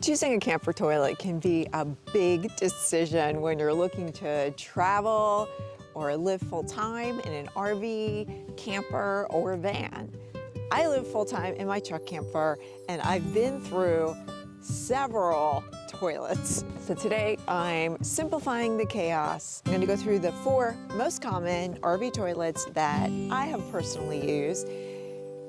Choosing a camper toilet can be a big decision when you're looking to travel or live full-time in an RV, camper, or van. I live full-time in my truck camper, and I've been through several toilets. So today I'm simplifying the chaos. I'm going to go through the 4 most common RV toilets that I have personally used,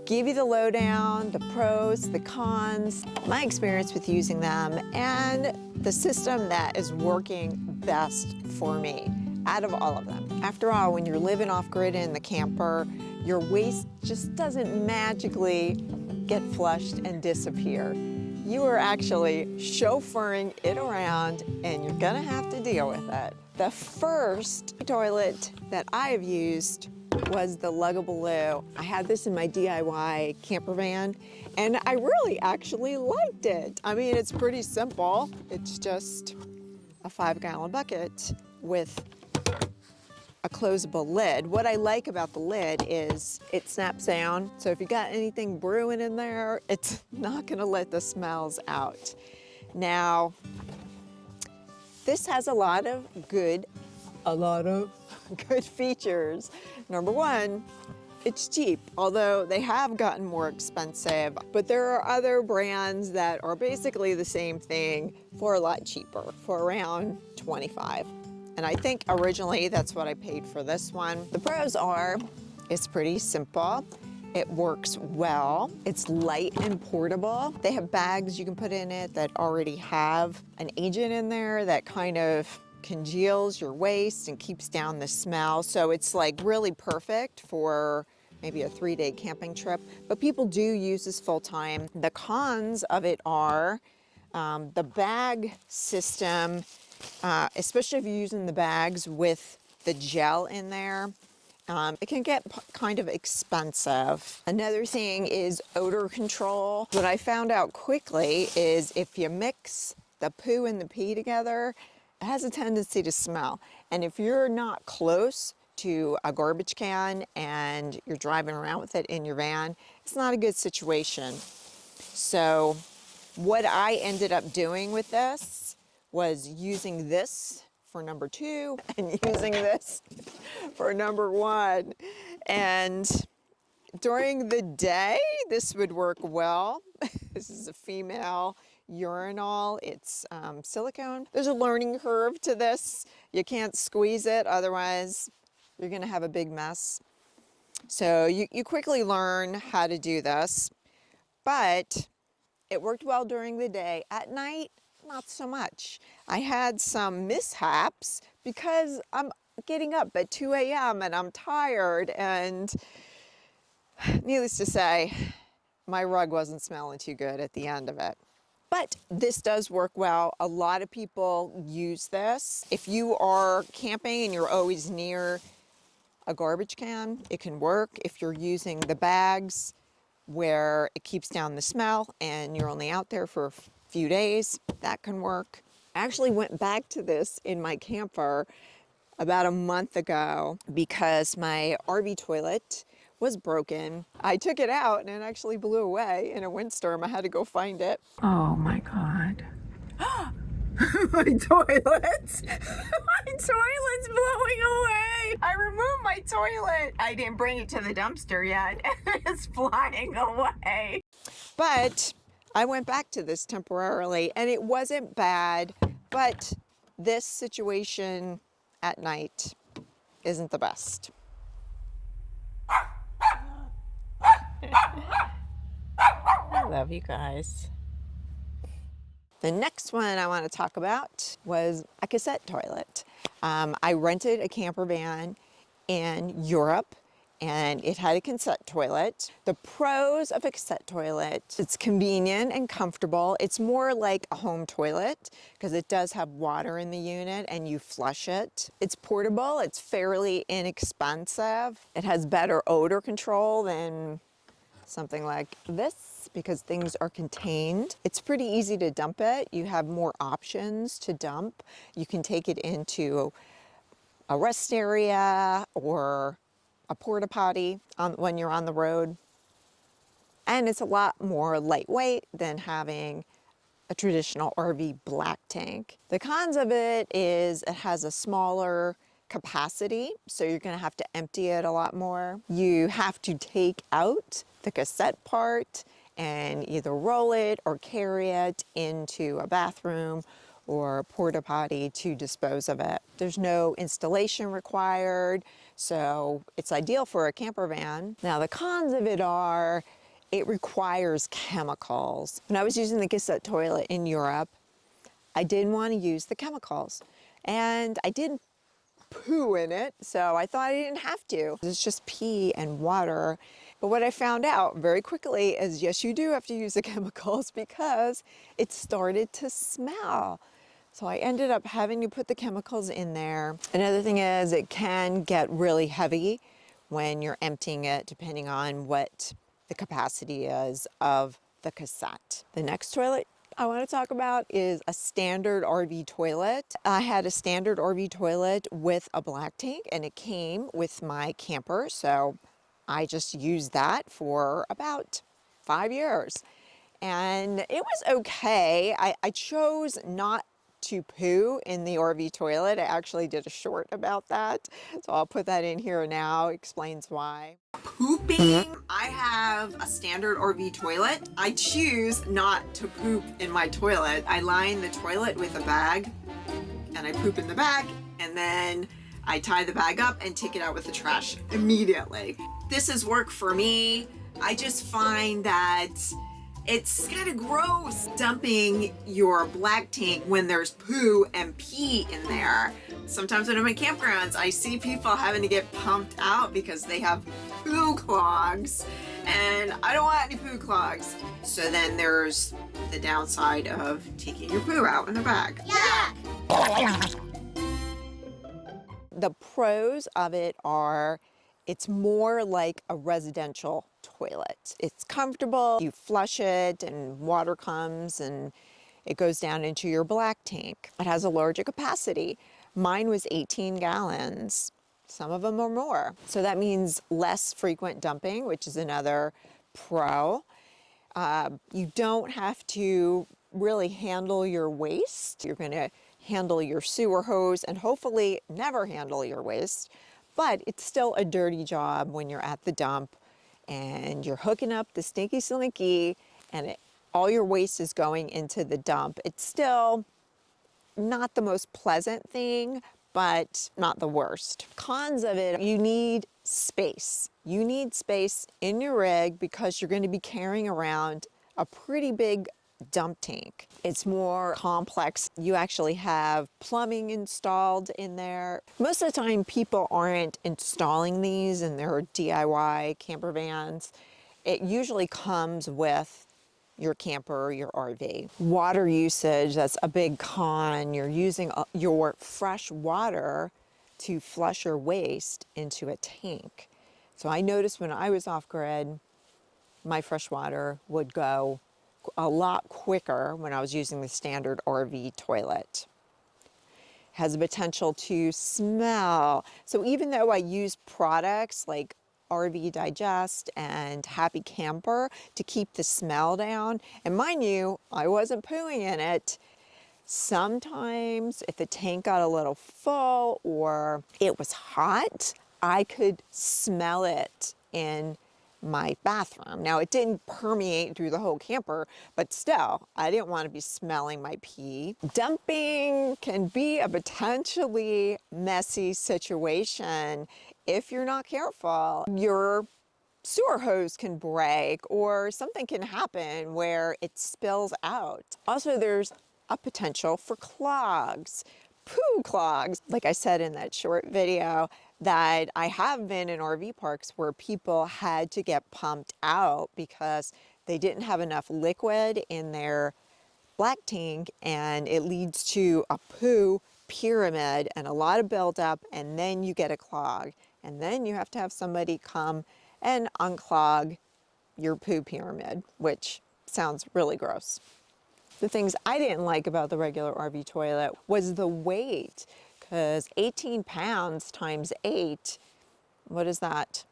give you the lowdown, the pros, the cons, my experience with using them, and the system that is working best for me out of all of them. After all, when you're living off-grid in the camper, your waste just doesn't magically get flushed and disappear. You are actually chauffeuring it around, and you're gonna have to deal with it. The first toilet that I have used was the Luggable Loo. I had this in my DIY camper van, and I really actually liked it. I mean, it's pretty simple. It's just a 5-gallon bucket with a closable lid. What I like about the lid is it snaps down, so if you got anything brewing in there, it's not gonna let the smells out. Now, this has a lot of good features. Number one, it's cheap, although they have gotten more expensive, but there are other brands that are basically the same thing for a lot cheaper, for around $25. And I think originally that's what I paid for this one. The pros are, it's pretty simple. It works well. It's light and portable. They have bags you can put in it that already have an agent in there that kind of congeals your waste and keeps down the smell. So it's like really perfect for maybe a 3-day camping trip, but people do use this full time. The cons of it are the bag system, especially if you're using the bags with the gel in there. It can get kind of expensive. Another thing is odor control. What I found out quickly is if you mix the poo and the pee together, it has a tendency to smell. And if you're not close to a garbage can and you're driving around with it in your van, it's not a good situation. So what I ended up doing with this was using this for number 2 and using this for number 1. And during the day, this would work well. This is a female urinal. It's silicone. There's a learning curve to this. You can't squeeze it, otherwise you're gonna have a big mess. So you quickly learn how to do this, but it worked well during the day. At night, not so much. I had some mishaps because I'm getting up at 2 a.m. and I'm tired, and needless to say, my rug wasn't smelling too good at the end of it. But this does work well. A lot of people use this. If you are camping and you're always near a garbage can, it can work. If you're using the bags where it keeps down the smell and you're only out there for a few days, that can work. I actually went back to this in my camper about a month ago because my RV toilet was broken. I took it out and it actually blew away in a windstorm. I had to go find it. Oh my God. My toilet! My toilet's blowing away! I removed my toilet. I didn't bring it to the dumpster yet. It's flying away. But I went back to this temporarily and it wasn't bad, but this situation at night isn't the best. I love you guys. The next one I want to talk about was a cassette toilet. I rented a camper van in Europe and it had a cassette toilet. The pros of a cassette toilet, it's convenient and comfortable. It's more like a home toilet because it does have water in the unit and you flush it. It's portable, it's fairly inexpensive. It has better odor control than something like this because things are contained. It's pretty easy to dump it. You have more options to dump. You can take it into a rest area or a porta potty when you're on the road. And it's a lot more lightweight than having a traditional RV black tank. The cons of it is it has a smaller capacity, so you're gonna have to empty it a lot more. You have to take out the cassette part and either roll it or carry it into a bathroom or a porta potty to dispose of it. There's no installation required, so it's ideal for a camper van. Now the cons of it are it requires chemicals. When I was using the Cassette Toilet in Europe, I didn't want to use the chemicals, and I didn't poo in it, so I thought I didn't have to. It's just pee and water. But what I found out very quickly is yes, you do have to use the chemicals because it started to smell. So I ended up having to put the chemicals in there. Another thing is it can get really heavy when you're emptying it, depending on what the capacity is of the cassette. The next toilet I want to talk about is a standard RV toilet. I had a standard RV toilet with a black tank, and it came with my camper, so I just used that for about 5 years. And it was okay. I chose not to poo in the RV toilet. I actually did a short about that, so I'll put that in here now. Explains why. Pooping. I have a standard RV toilet. I choose not to poop in my toilet. I line the toilet with a bag and I poop in the bag, and then I tie the bag up and take it out with the trash immediately. This is work for me. I just find that it's kind of gross dumping your black tank when there's poo and pee in there. Sometimes when I'm at campgrounds, I see people having to get pumped out because they have poo clogs, and I don't want any poo clogs. So then there's the downside of taking your poo out in the bag. Yuck! The pros of it are it's more like a residential toilet. It's comfortable, you flush it and water comes and it goes down into your black tank. It has a larger capacity. Mine was 18 gallons. Some of them are more. So that means less frequent dumping, which is another pro. You don't have to really handle your waste. You're gonna handle your sewer hose and hopefully never handle your waste. But it's still a dirty job when you're at the dump and you're hooking up the stinky slinky and all your waste is going into the dump. It's still not the most pleasant thing, but not the worst. Cons of it, you need space. You need space in your rig because you're going to be carrying around a pretty big dump tank. It's more complex. You actually have plumbing installed in there. Most of the time people aren't installing these in their DIY camper vans. It usually comes with your camper or your RV. Water usage, that's a big con. You're using your fresh water to flush your waste into a tank. So I noticed when I was off grid, my fresh water would go a lot quicker when I was using the standard RV toilet. Has the potential to smell. So even though I use products like RV Digest and Happy Camper to keep the smell down, and mind you, I wasn't pooing in it, sometimes if the tank got a little full or it was hot, I could smell it in my bathroom. Now it didn't permeate through the whole camper, but still, I didn't want to be smelling my pee. Dumping can be a potentially messy situation if you're not careful. Your sewer hose can break or something can happen where it spills out. Also, there's a potential for clogs. Poo clogs. Like I said in that short video, that I have been in RV parks where people had to get pumped out because they didn't have enough liquid in their black tank, and it leads to a poo pyramid and a lot of buildup, and then you get a clog, and then you have to have somebody come and unclog your poo pyramid, which sounds really gross. The things I didn't like about the regular RV toilet was the weight, because 18 pounds times 8, what is that?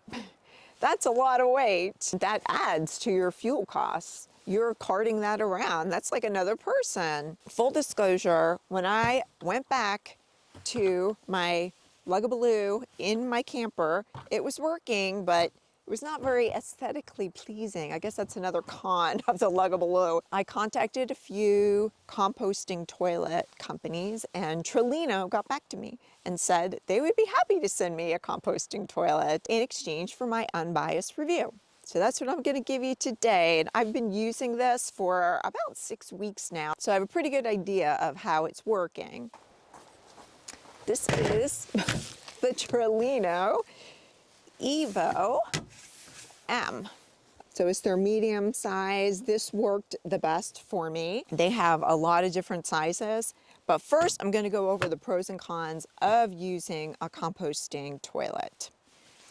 That's a lot of weight. That adds to your fuel costs. you're carting that around. That's like another person. Full disclosure, when I went back to my Luggable Loo in my camper, it was working, but it was not very aesthetically pleasing. I guess that's another con of the Luggable Loo. I contacted a few composting toilet companies, and Trelino got back to me and said they would be happy to send me a composting toilet in exchange for my unbiased review. So that's what I'm going to give you today. And I've been using this for about 6 weeks now, so I have a pretty good idea of how it's working. This is the Trelino Evo M. So it's their medium size. This worked the best for me. They have a lot of different sizes, but first I'm going to go over the pros and cons of using a composting toilet.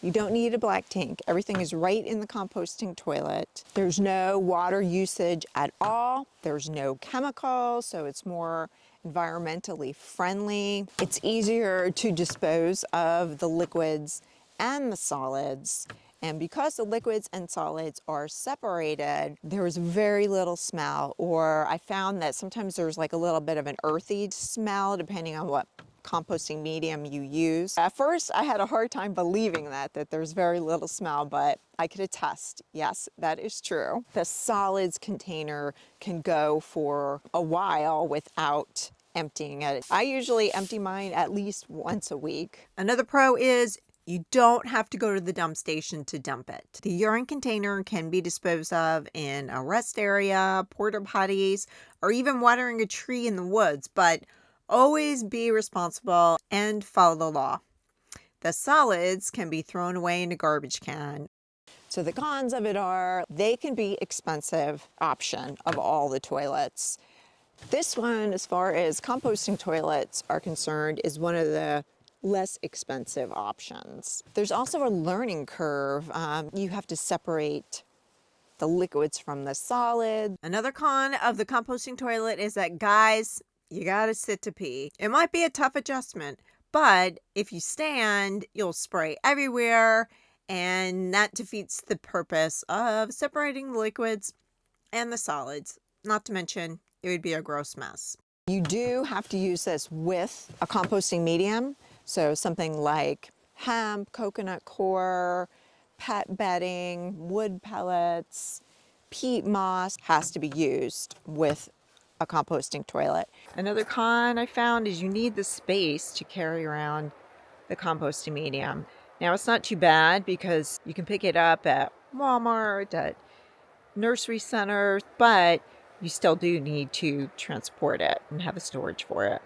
You don't need a black tank. Everything is right in the composting toilet. There's no water usage at all. There's no chemicals, so it's more environmentally friendly. It's easier to dispose of the liquids and the solids. And because the liquids and solids are separated, there's very little smell, or I found that sometimes there's like a little bit of an earthy smell depending on what composting medium you use. At first, I had a hard time believing that there's very little smell, but I could attest, yes, that is true. The solids container can go for a while without emptying it. I usually empty mine at least once a week. Another pro is you don't have to go to the dump station to dump it. The urine container can be disposed of in a rest area, porta potties, or even watering a tree in the woods, but always be responsible and follow the law. The solids can be thrown away in a garbage can. So the cons of it are they can be expensive option of all the toilets. This one, as far as composting toilets are concerned, is one of the less expensive options. There's also a learning curve. You have to separate the liquids from the solid. Another con of the composting toilet is that, guys, you gotta sit to pee. It might be a tough adjustment, but if you stand, you'll spray everywhere, and that defeats the purpose of separating the liquids and the solids. Not to mention, it would be a gross mess. You do have to use this with a composting medium, so something like hemp, coconut coir, pet bedding, wood pellets, peat moss has to be used with a composting toilet. Another con I found is you need the space to carry around the composting medium. Now it's not too bad because you can pick it up at Walmart, at nursery centers, but you still do need to transport it and have a storage for it.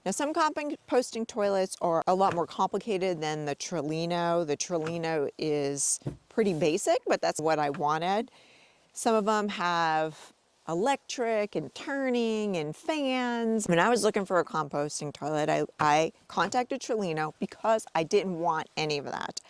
Now some composting toilets are a lot more complicated than the Trelino. The Trelino is pretty basic, but that's what I wanted. Some of them have electric and turning and fans. When I was looking for a composting toilet, I contacted Trelino because I didn't want any of that.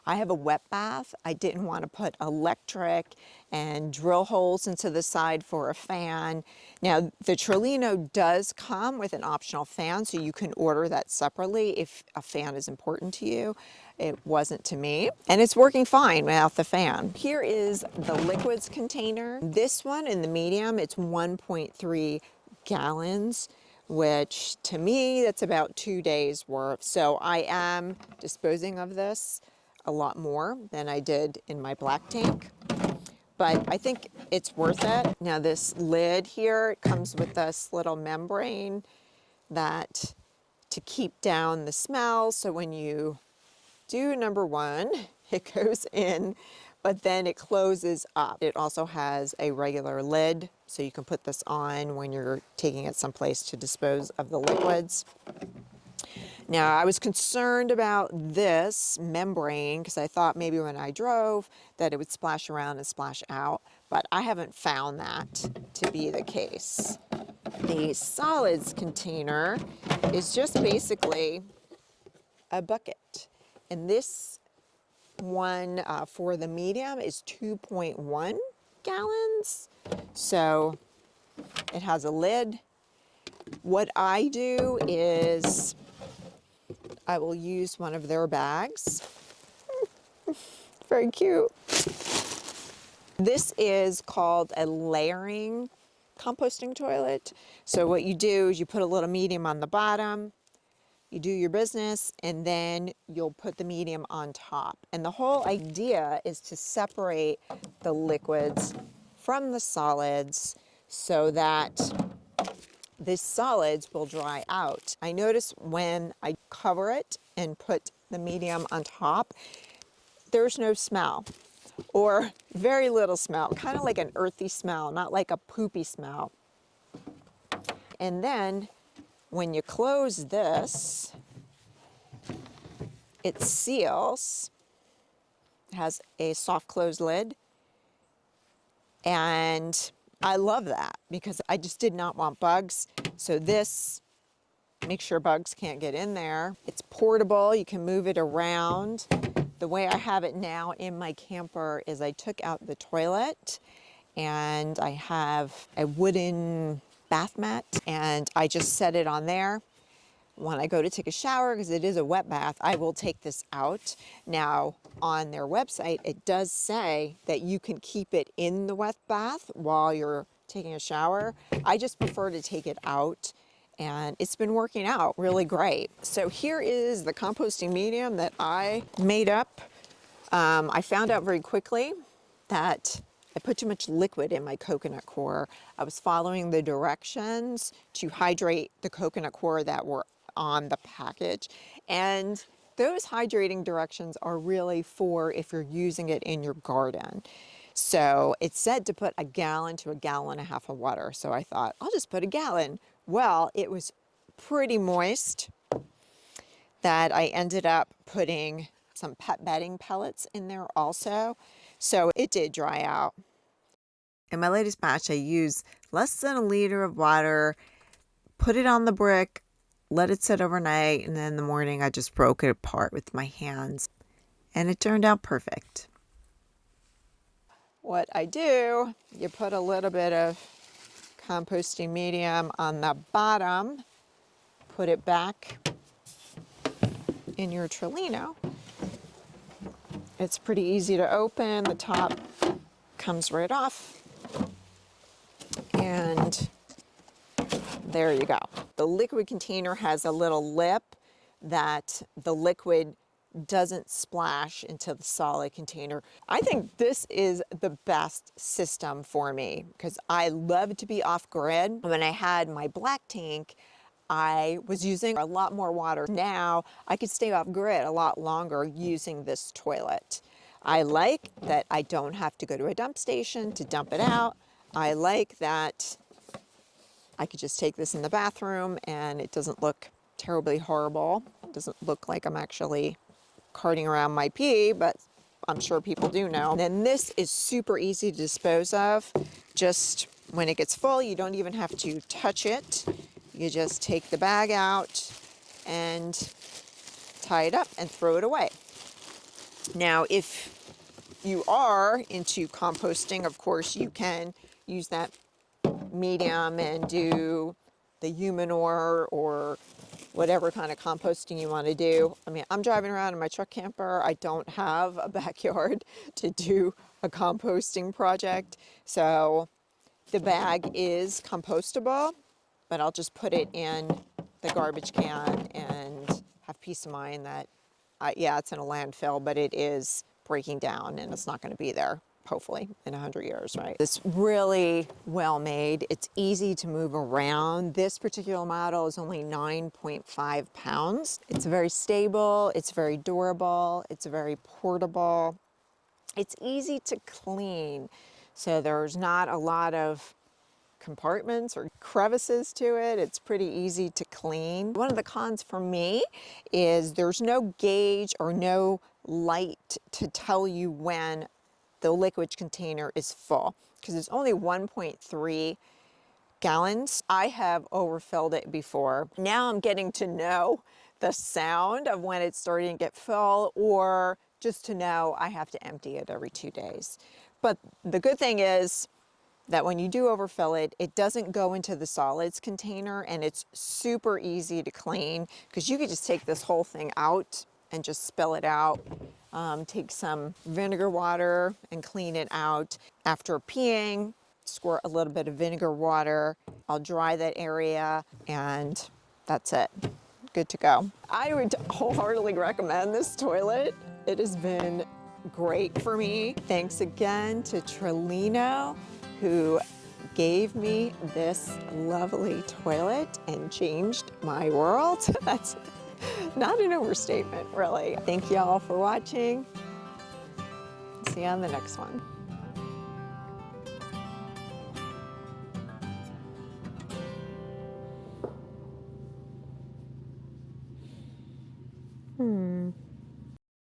I have a wet bath. I didn't want to put electric and drill holes into the side for a fan. Now, the Trelino does come with an optional fan, so you can order that separately if a fan is important to you. It wasn't to me, and it's working fine without the fan. Here is the liquids container. This one in the medium, it's 1.3 gallons, which to me, that's about 2 days worth. So I am disposing of this a lot more than I did in my black tank, but I think it's worth it. Now this lid here, it comes with this little membrane that to keep down the smell. So when you do number one, it goes in, but then it closes up. It also has a regular lid, so you can put this on when you're taking it someplace to dispose of the liquids. Now, I was concerned about this membrane because I thought maybe when I drove that it would splash around and splash out, but I haven't found that to be the case. The solids container is just basically a bucket, and this one for the medium is 2.1 gallons, so it has a lid. What I do is I will use one of their bags. Very cute. This is called a layering composting toilet. So what you do is you put a little medium on the bottom, you do your business, and then you'll put the medium on top. And the whole idea is to separate the liquids from the solids so that the solids will dry out. I notice when I cover it and put the medium on top, there's no smell or very little smell, kind of like an earthy smell, not like a poopy smell. And then when you close this, it seals, it has a soft close lid, and I love that because I just did not want bugs. So this makes sure bugs can't get in there. It's portable, you can move it around. The way I have it now in my camper is I took out the toilet and I have a wooden bath mat and I just set it on there. When I go to take a shower, because it is a wet bath, I will take this out. Now, on their website, it does say that you can keep it in the wet bath while you're taking a shower. I just prefer to take it out, and it's been working out really great. So here is the composting medium that I made up. I found out very quickly that I put too much liquid in my coconut core. I was following the directions to hydrate the coconut core that were on the package, and those hydrating directions are really for if you're using it in your garden. So it said to put 1 gallon to 1.5 gallons of water, so I thought I'll just put 1 gallon. Well, it was pretty moist that I ended up putting some pet bedding pellets in there also, so it did dry out. In my latest batch, I used less than 1 liter of water, put it on the brick, let it sit overnight, and then in the morning I just broke it apart with my hands, and it turned out perfect. What I do, you put a little bit of composting medium on the bottom, put it back in your Trelino. It's pretty easy to open. The top comes right off, and there you go. The liquid container has a little lip that the liquid doesn't splash into the solid container. I think this is the best system for me because I love to be off grid. When I had my black tank, I was using a lot more water. Now I could stay off grid a lot longer using this toilet. I like that I don't have to go to a dump station to dump it out. I like that I could just take this in the bathroom and it doesn't look terribly horrible. It doesn't look like I'm actually carting around my pee, but I'm sure people do know. And then this is super easy to dispose of. Just when it gets full, you don't even have to touch it. You just take the bag out and tie it up and throw it away. Now, if you are into composting, of course, you can use that medium and do the humanure or whatever kind of composting you want to do. I mean, I'm driving around in my truck camper. I don't have a backyard to do a composting project. So the bag is compostable, but I'll just put it in the garbage can and have peace of mind that, yeah, it's in a landfill, but it is breaking down and it's not going to be there, hopefully, in 100 years, right? It's really well made. It's easy to move around. This particular model is only 9.5 pounds. It's very stable. It's very durable. It's very portable. It's easy to clean. So there's not a lot of compartments or crevices to it. It's pretty easy to clean. One of the cons for me is there's no gauge or no light to tell you when the liquid container is full because it's only 1.3 gallons. I have overfilled it before. Now I'm getting to know the sound of when it's starting to get full, or just to know I have to empty it every 2 days. But the good thing is that when you do overfill it, it doesn't go into the solids container, and it's super easy to clean because you could just take this whole thing out and just spill it out. take some vinegar water and clean it out. After peeing, squirt a little bit of vinegar water. I'll dry that area and that's it. Good to go. I would wholeheartedly recommend this toilet. It has been great for me. Thanks again to Trelino, who gave me this lovely toilet and changed my world. That's not an overstatement, really. Thank you all for watching. See you on the next one.